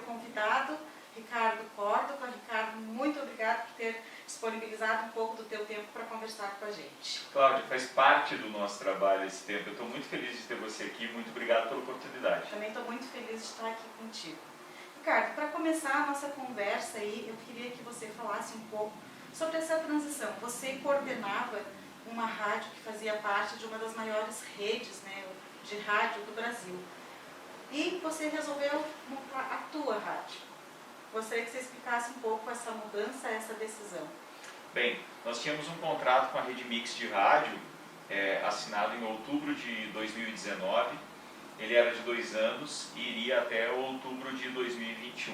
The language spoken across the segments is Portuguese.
convidado, Ricardo Córdoba. Ricardo, muito obrigado por ter disponibilizado um pouco do teu tempo para conversar com a gente. Cláudia, faz parte do nosso trabalho esse tempo. Eu estou muito feliz de ter você aqui. Muito obrigado pela oportunidade. Também estou muito feliz de estar aqui contigo. Ricardo, para começar a nossa conversa aí, eu queria que você falasse um pouco sobre essa transição. Você coordenava uma rádio que fazia parte de uma das maiores redes, né, de rádio do Brasil. E você resolveu montar a tua rádio. Gostaria que você explicasse um pouco essa mudança, essa decisão. Bem, nós tínhamos um contrato com a Rede Mix de rádio, assinado em outubro de 2019. Ele era de 2 anos e iria até outubro de 2021.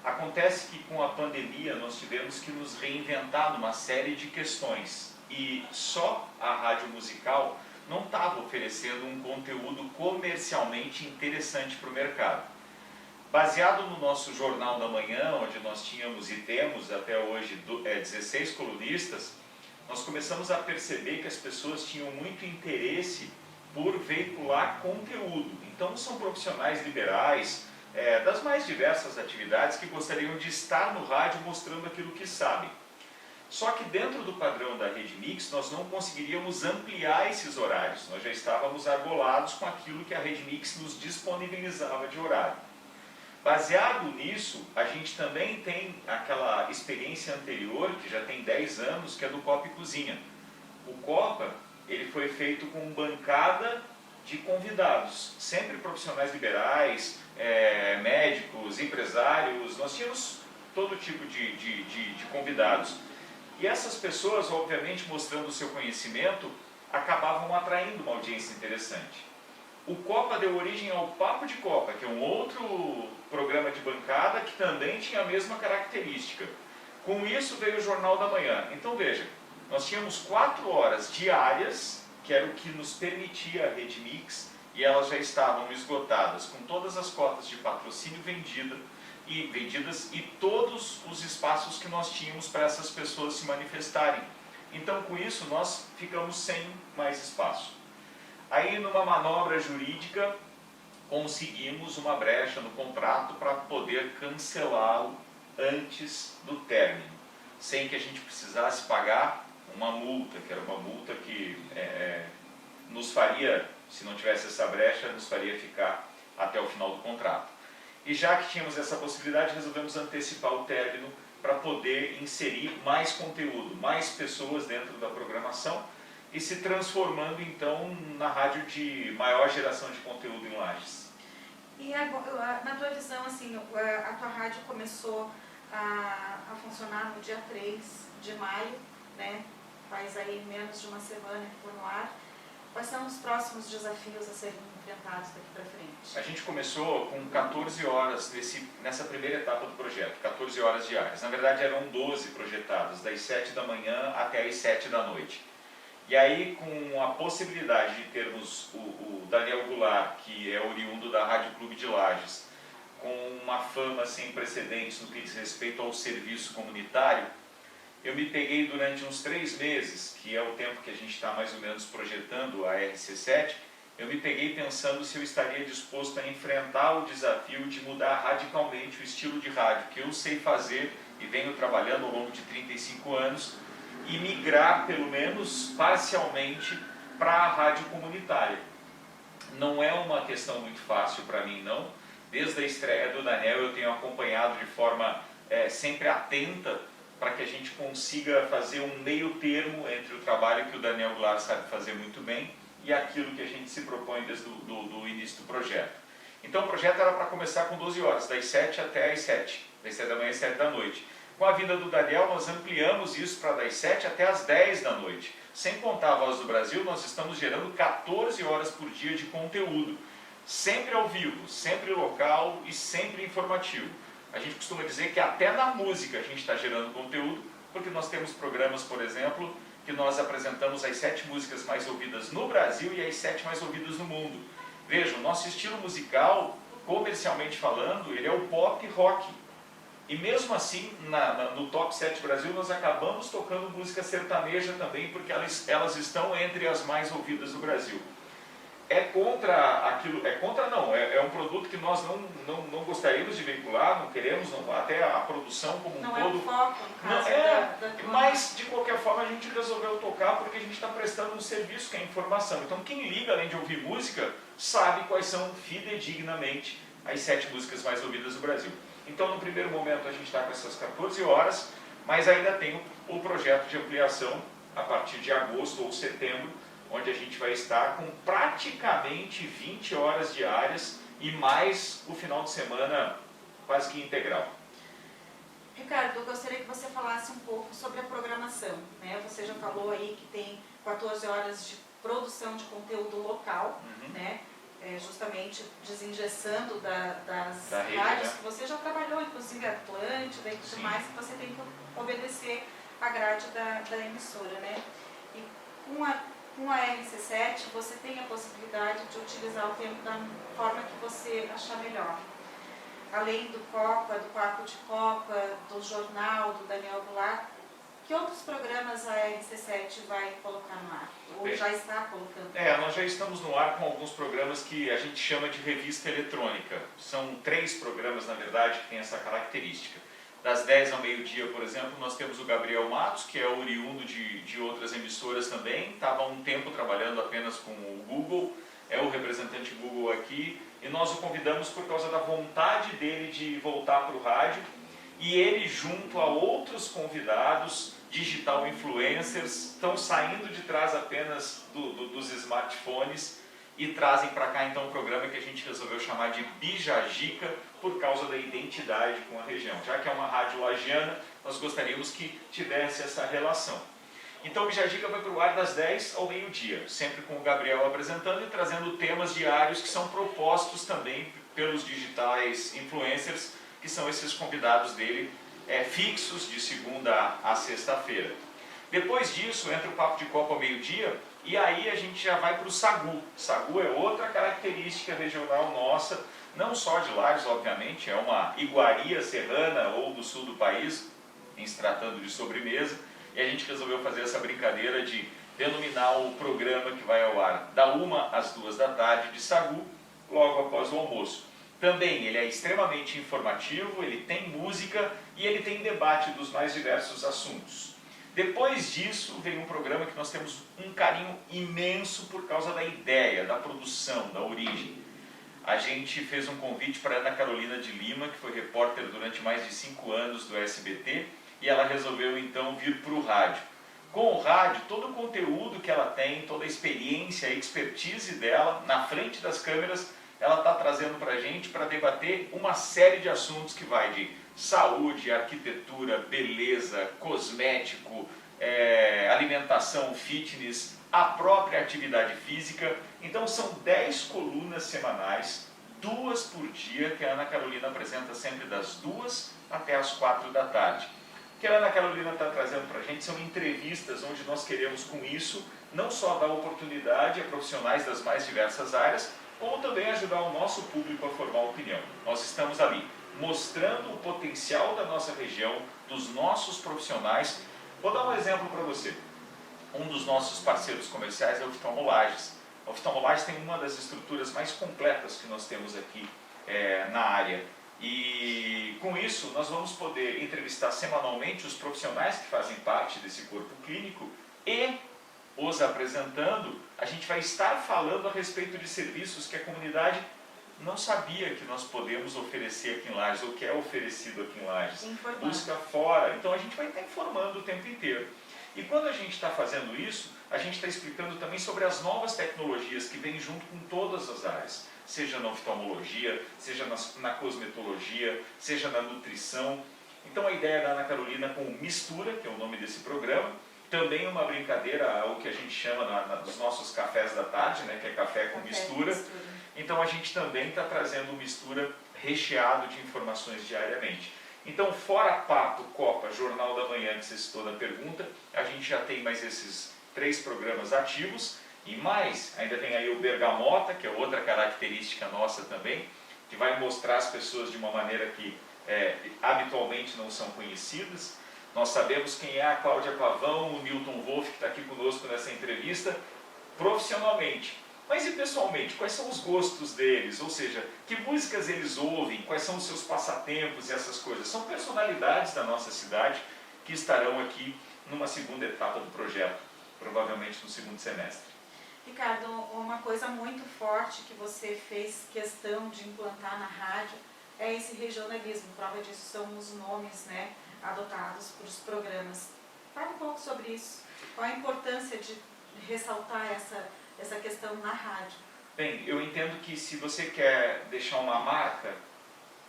Acontece que com a pandemia nós tivemos que nos reinventar numa série de questões. E só a rádio musical não estava oferecendo um conteúdo comercialmente interessante para o mercado. Baseado no nosso Jornal da Manhã, onde nós tínhamos e temos até hoje 16 colunistas, nós começamos a perceber que as pessoas tinham muito interesse por veicular conteúdo. Então são profissionais liberais, das mais diversas atividades, que gostariam de estar no rádio mostrando aquilo que sabem. Só que dentro do padrão da Rede Mix nós não conseguiríamos ampliar esses horários, nós já estávamos argolados com aquilo que a Rede Mix nos disponibilizava de horário. Baseado nisso, a gente também tem aquela experiência anterior, que já tem 10 anos, que é do Copa e Cozinha. O Copa, ele foi feito com bancada de convidados, sempre profissionais liberais, médicos, empresários, nós tínhamos todo tipo de convidados. E essas pessoas, obviamente, mostrando o seu conhecimento, acabavam atraindo uma audiência interessante. O Copa deu origem ao Papo de Copa, que é um outro programa de bancada que também tinha a mesma característica. Com isso veio o Jornal da Manhã. Então veja, nós tínhamos 4 horas diárias, que era o que nos permitia a Rede Mix, e elas já estavam esgotadas, com todas as cotas de patrocínio vendidas e todos os espaços que nós tínhamos para essas pessoas se manifestarem. Então com isso nós ficamos sem mais espaço. Aí numa manobra jurídica conseguimos uma brecha no contrato para poder cancelá-lo antes do término, sem que a gente precisasse pagar uma multa, que era uma multa que nos faria, se não tivesse essa brecha, nos faria ficar até o final do contrato. E já que tínhamos essa possibilidade, resolvemos antecipar o término para poder inserir mais conteúdo, mais pessoas dentro da programação e se transformando então na rádio de maior geração de conteúdo em Lages. E na tua visão, assim, a tua rádio começou a funcionar no dia 3 de maio, né? Faz aí menos de uma semana que for no ar. Quais são os próximos desafios a serem enfrentados daqui para frente? A gente começou com 14 horas nessa primeira etapa do projeto, 14 horas diárias. Na verdade eram 12 projetadas, das 7 da manhã até as 7 da noite. E aí, com a possibilidade de termos o Daniel Goulart, que é oriundo da Rádio Clube de Lages, com uma fama sem precedentes no que diz respeito ao serviço comunitário, eu me peguei durante uns 3 meses, que é o tempo que a gente está mais ou menos projetando a RC7, eu me peguei pensando se eu estaria disposto a enfrentar o desafio de mudar radicalmente o estilo de rádio que eu sei fazer e venho trabalhando ao longo de 35 anos, e migrar, pelo menos parcialmente, para a rádio comunitária. Não é uma questão muito fácil para mim, não. Desde a estreia do Daniel eu tenho acompanhado de forma sempre atenta para que a gente consiga fazer um meio termo entre o trabalho que o Daniel Goulart sabe fazer muito bem e aquilo que a gente se propõe desde o início do projeto. Então o projeto era para começar com 12 horas, das 7 até as 7, das 7 da manhã às 7 da noite. Com a vinda do Daniel, nós ampliamos isso para das 7 até as 10 da noite. Sem contar a Voz do Brasil, nós estamos gerando 14 horas por dia de conteúdo. Sempre ao vivo, sempre local e sempre informativo. A gente costuma dizer que até na música a gente está gerando conteúdo, porque nós temos programas, por exemplo, que nós apresentamos as 7 músicas mais ouvidas no Brasil e as 7 mais ouvidas no mundo. Veja, o nosso estilo musical, comercialmente falando, ele é o pop rock. E mesmo assim, no Top 7 Brasil, nós acabamos tocando música sertaneja também, porque elas estão entre as mais ouvidas do Brasil. é contra aquilo, é um produto que nós não gostaríamos de veicular, não queremos, até a produção como um não todo. Não é o foco, no caso mas de qualquer forma a gente resolveu tocar porque a gente está prestando um serviço que é informação. Então quem liga, além de ouvir música, sabe quais são fidedignamente as 7 músicas mais ouvidas do Brasil. Então no primeiro momento a gente está com essas 14 horas, mas ainda tem o projeto de ampliação a partir de agosto ou setembro, onde a gente vai estar com praticamente 20 horas diárias e mais o final de semana quase que integral. Ricardo, eu gostaria que você falasse um pouco sobre a programação, né? Você já falou aí que tem 14 horas de produção de conteúdo local, né? Justamente desengessando das rádios, né? Que você já trabalhou, inclusive Atlântida e tudo mais, que você tem que obedecer a grade da emissora, né? E com a RC7 você tem a possibilidade de utilizar o tempo da forma que você achar melhor. Além do Copa, do Papo de Copa, do Jornal, do Daniel Goulart, que outros programas a RC7 vai colocar no ar? Ou já está colocando? Nós já estamos no ar com alguns programas que a gente chama de revista eletrônica. São 3 programas, na verdade, que têm essa característica. Das 10 ao meio-dia, por exemplo, nós temos o Gabriel Matos, que é oriundo de outras emissoras também. Estava há um tempo trabalhando apenas com o Google, é o representante Google aqui. E nós o convidamos por causa da vontade dele de voltar para o rádio. E ele, junto a outros convidados, digital influencers, estão saindo de trás apenas dos smartphones e trazem para cá então um programa que a gente resolveu chamar de Bijagica, por causa da identidade com a região. Já que é uma rádio lagiana, nós gostaríamos que tivesse essa relação. Então o Bijagica vai para o ar das 10 ao meio-dia, sempre com o Gabriel apresentando e trazendo temas diários que são propostos também pelos digitais influencers, que são esses convidados dele fixos de segunda a sexta-feira. Depois disso entra o Papo de Copa ao meio-dia e aí a gente já vai para o Sagu. Sagu é outra característica regional nossa, não só de Lages, obviamente, é uma iguaria serrana ou do sul do país, em se tratando de sobremesa, e a gente resolveu fazer essa brincadeira de denominar o programa que vai ao ar da 1 às 2 da tarde de Sagu, logo após o almoço. Também ele é extremamente informativo, ele tem música e ele tem debate dos mais diversos assuntos. Depois disso vem um programa que nós temos um carinho imenso por causa da ideia, da produção, da origem. A gente fez um convite para a Ana Carolina de Lima, que foi repórter durante mais de 5 anos do SBT, e ela resolveu então vir para o rádio. Com o rádio, todo o conteúdo que ela tem, toda a experiência, a expertise dela, na frente das câmeras, ela está trazendo para a gente para debater uma série de assuntos que vai de saúde, arquitetura, beleza, cosmético, alimentação, fitness, a própria atividade física. Então são 10 colunas semanais, 2 por dia, que a Ana Carolina apresenta sempre das 2 até as 4 da tarde. O que a Ana Carolina está trazendo para a gente são entrevistas onde nós queremos com isso não só dar oportunidade a profissionais das mais diversas áreas, ou também ajudar o nosso público a formar opinião. Nós estamos ali mostrando o potencial da nossa região, dos nossos profissionais. Vou dar um exemplo para você. Um dos nossos parceiros comerciais é o Oftalmolages. A Oftalmolages tem uma das estruturas mais completas que nós temos aqui na área. E com isso nós vamos poder entrevistar semanalmente os profissionais que fazem parte desse corpo clínico e os apresentando, a gente vai estar falando a respeito de serviços que a comunidade não sabia que nós podemos oferecer aqui em Lages, ou que é oferecido aqui em Lages. Busca fora. Então a gente vai estar informando o tempo inteiro. E quando a gente está fazendo isso, a gente está explicando também sobre as novas tecnologias que vêm junto com todas as áreas. Seja na oftalmologia, seja na cosmetologia, seja na nutrição. Então a ideia da Ana Carolina com Mistura, que é o nome desse programa, também uma brincadeira, o que a gente chama nos nossos cafés da tarde, né, que é café com mistura. Então a gente também está trazendo Mistura recheado de informações diariamente. Então, fora Papo, Copa, Jornal da Manhã, que você citou na pergunta, a gente já tem mais esses 3 programas ativos, e mais, ainda tem aí o Bergamota, que é outra característica nossa também, que vai mostrar as pessoas de uma maneira que habitualmente não são conhecidas. Nós sabemos quem é a Cláudia Pavão, o Newton Wolff, que está aqui conosco nessa entrevista, profissionalmente. Mas e pessoalmente, quais são os gostos deles? Ou seja, que músicas eles ouvem, quais são os seus passatempos e essas coisas? São personalidades da nossa cidade que estarão aqui numa segunda etapa do projeto, provavelmente no segundo semestre. Ricardo, uma coisa muito forte que você fez questão de implantar na rádio é esse regionalismo. Prova disso são os nomes, né, adotados para os programas. Fala um pouco sobre isso. Qual a importância de ressaltar essa questão na rádio? Bem, eu entendo que se você quer deixar uma marca,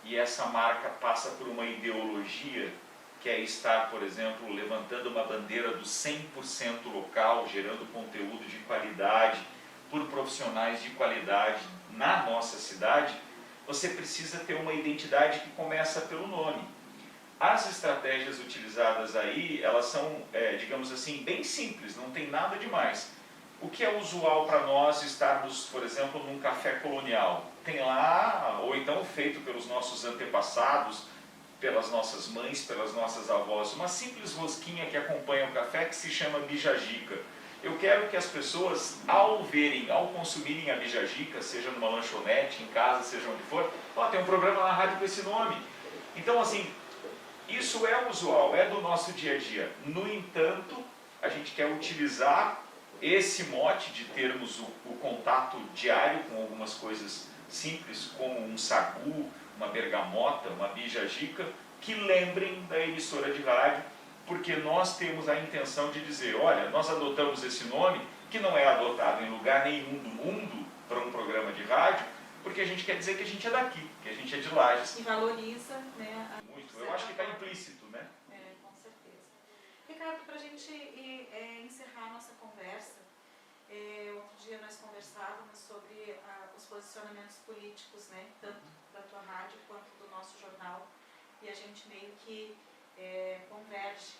e essa marca passa por uma ideologia, que é estar, por exemplo, levantando uma bandeira do 100% local, gerando conteúdo de qualidade, por profissionais de qualidade na nossa cidade, você precisa ter uma identidade que começa pelo nome. As estratégias utilizadas aí, elas são, digamos assim, bem simples, não tem nada demais. O que é usual para nós estarmos, por exemplo, num café colonial? Tem lá, ou então feito pelos nossos antepassados, pelas nossas mães, pelas nossas avós, uma simples rosquinha que acompanha o café que se chama bijagica. Eu quero que as pessoas, ao verem, ao consumirem a bijagica, seja numa lanchonete, em casa, seja onde for, tem um programa na rádio com esse nome. Então, assim, isso é usual, é do nosso dia a dia. No entanto, a gente quer utilizar esse mote de termos o contato diário com algumas coisas simples, como um sagu, uma bergamota, uma bijagica, que lembrem da emissora de rádio, porque nós temos a intenção de dizer, olha, nós adotamos esse nome, que não é adotado em lugar nenhum do mundo para um programa de rádio, porque a gente quer dizer que a gente é daqui, que a gente é de Lages. E valoriza, né? Muito, eu acho que está implícito, né? Com certeza. Ricardo, para a gente encerrar a nossa conversa, outro dia nós conversávamos sobre os posicionamentos políticos, né, tanto da tua rádio quanto do nosso jornal, e a gente meio que converge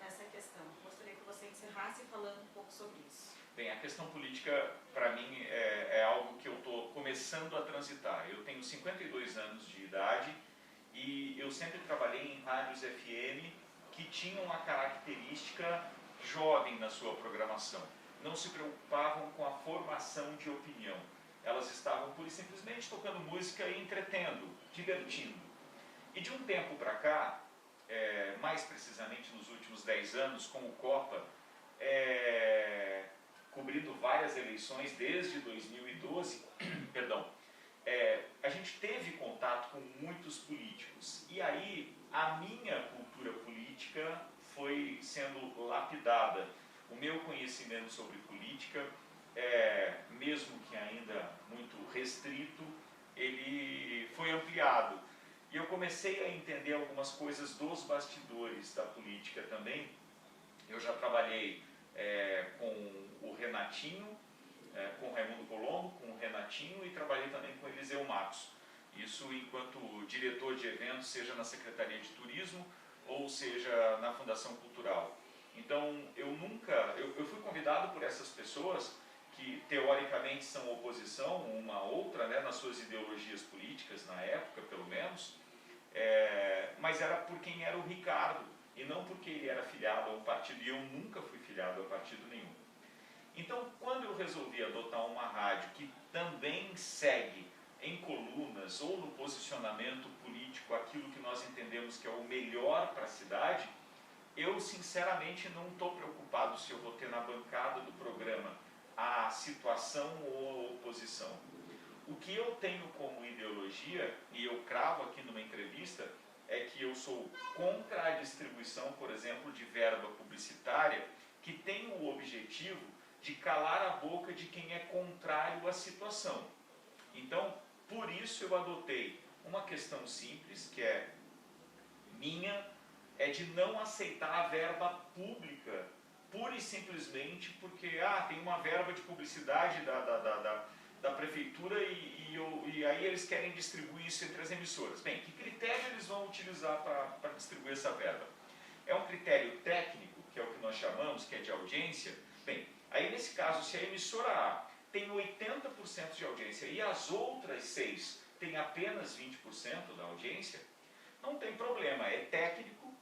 nessa questão. Gostaria que você encerrasse falando um pouco sobre isso. Bem, a questão política, para mim, é algo que eu estou começando a transitar. Eu tenho 52 anos de idade e eu sempre trabalhei em rádios FM que tinham uma característica jovem na sua programação. Não se preocupavam com a formação de opinião. Elas estavam pura e simplesmente tocando música e entretendo, divertindo. E de um tempo para cá, mais precisamente nos últimos 10 anos, com o Copa, cobrindo várias eleições desde 2012, perdão, a gente teve contato com muitos políticos. E aí a minha cultura política foi sendo lapidada. O meu conhecimento sobre política, mesmo que ainda muito restrito, ele foi ampliado. E eu comecei a entender algumas coisas dos bastidores da política também. Eu já trabalhei com o Renatinho, com o Raimundo Colombo, com o Renatinho, e trabalhei também com o Eliseu Matos. Isso enquanto diretor de eventos, seja na Secretaria de Turismo ou seja na Fundação Cultural. Então eu fui convidado por essas pessoas que teoricamente são oposição uma à outra, né, nas suas ideologias políticas, na época pelo menos, mas era por quem era o Ricardo, e não porque ele era filiado a um partido, e eu nunca fui filiado a partido nenhum. Então, quando eu resolvi adotar uma rádio que também segue em colunas ou no posicionamento político aquilo que nós entendemos que é o melhor para a cidade, eu sinceramente não estou preocupado se eu vou ter na bancada do programa a situação ou a oposição. O que eu tenho como ideologia, e eu cravo aqui numa entrevista, é que eu sou contra a distribuição, por exemplo, de verba publicitária que tem o objetivo de calar a boca de quem é contrário à situação. Então, por isso eu adotei uma questão simples, que é minha, é de não aceitar a verba pública, pura e simplesmente porque tem uma verba de publicidade da prefeitura e aí eles querem distribuir isso entre as emissoras. Bem, que critério eles vão utilizar para distribuir essa verba? É um critério técnico, que é o que nós chamamos, que é de audiência. Bem, aí nesse caso, se a emissora A tem 80% de audiência e as outras 6 têm apenas 20% da audiência, não tem problema, é técnico,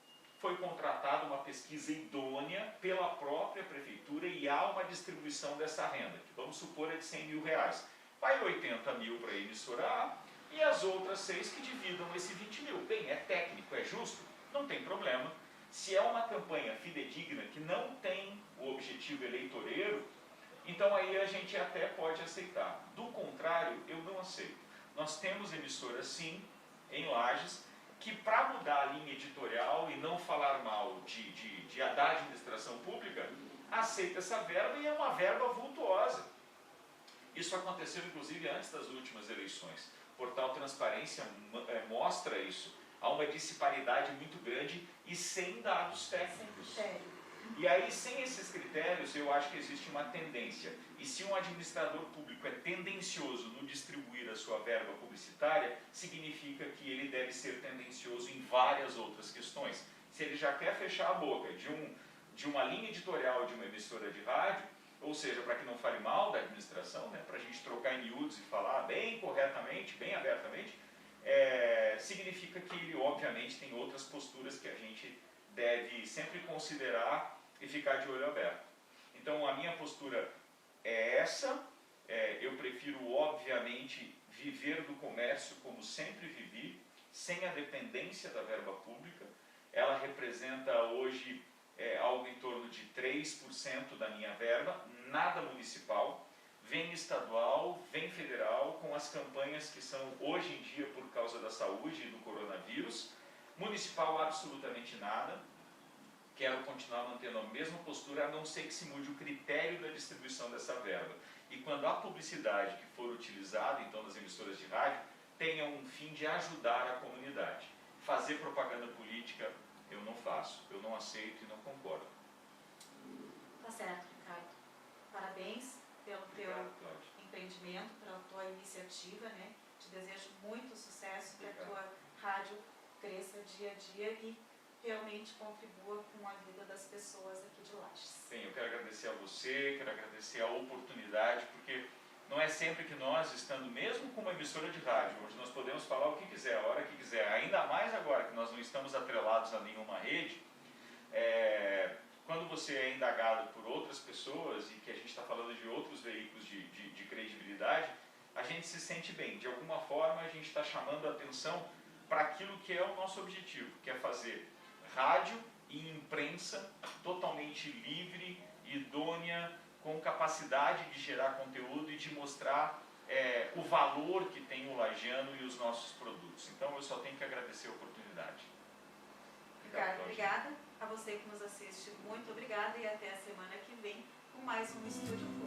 foi contratada uma pesquisa idônea pela própria prefeitura e há uma distribuição dessa renda, que vamos supor é de 100 mil reais. Vai 80 mil para a emissora A e as outras 6 que dividam esse 20 mil. Bem, é técnico, é justo? Não tem problema. Se é uma campanha fidedigna que não tem o objetivo eleitoreiro, então aí a gente até pode aceitar. Do contrário, eu não aceito. Nós temos emissoras sim, em Lages, que para mudar a linha editorial e não falar mal da administração pública, aceita essa verba e é uma verba vultuosa. Isso aconteceu inclusive antes das últimas eleições. O portal Transparência mostra isso. Há uma disparidade muito grande e sem dados técnicos. E aí, sem esses critérios, eu acho que existe uma tendência. E se um administrador público é tendencioso no distribuir a sua verba publicitária, significa que ele deve ser tendencioso em várias outras questões. Se ele já quer fechar a boca de uma linha editorial de uma emissora de rádio, ou seja, para que não fale mal da administração, né, para a gente trocar em miúdos e falar bem corretamente, bem abertamente, significa que ele, obviamente, tem outras posturas que a gente deve sempre considerar e ficar de olho aberto. Então, a minha postura é essa. Eu prefiro, obviamente, viver do comércio como sempre vivi, sem a dependência da verba pública. Ela representa hoje algo em torno de 3% da minha verba, nada municipal. Vem estadual, vem federal, com as campanhas que são hoje em dia por causa da saúde e do coronavírus. Municipal, absolutamente nada. Quero continuar mantendo a mesma postura, a não ser que se mude o critério da distribuição dessa verba. E quando a publicidade que for utilizada, então, nas emissoras de rádio, tenha um fim de ajudar a comunidade. Fazer propaganda política, eu não faço, eu não aceito e não concordo. Tá certo, Ricardo. Parabéns pelo teu empreendimento, pela tua iniciativa, né? Te desejo muito sucesso, que a tua rádio cresça dia a dia e realmente contribua com a vida das pessoas aqui de Lages. Bem, eu quero agradecer a você, quero agradecer a oportunidade, porque não é sempre que nós, estando mesmo com uma emissora de rádio, onde nós podemos falar o que quiser, a hora que quiser, ainda mais agora que nós não estamos atrelados a nenhuma rede, quando você é indagado por outras pessoas e que a gente está falando de outros veículos de credibilidade, a gente se sente bem. De alguma forma, a gente está chamando a atenção para aquilo que é o nosso objetivo, que é fazer rádio e imprensa totalmente livre, idônea, com capacidade de gerar conteúdo e de mostrar o valor que tem o lagiano e os nossos produtos. Então eu só tenho que agradecer a oportunidade. Ricardo, obrigada. A você que nos assiste, muito obrigada e até a semana que vem com mais um Estúdio Full.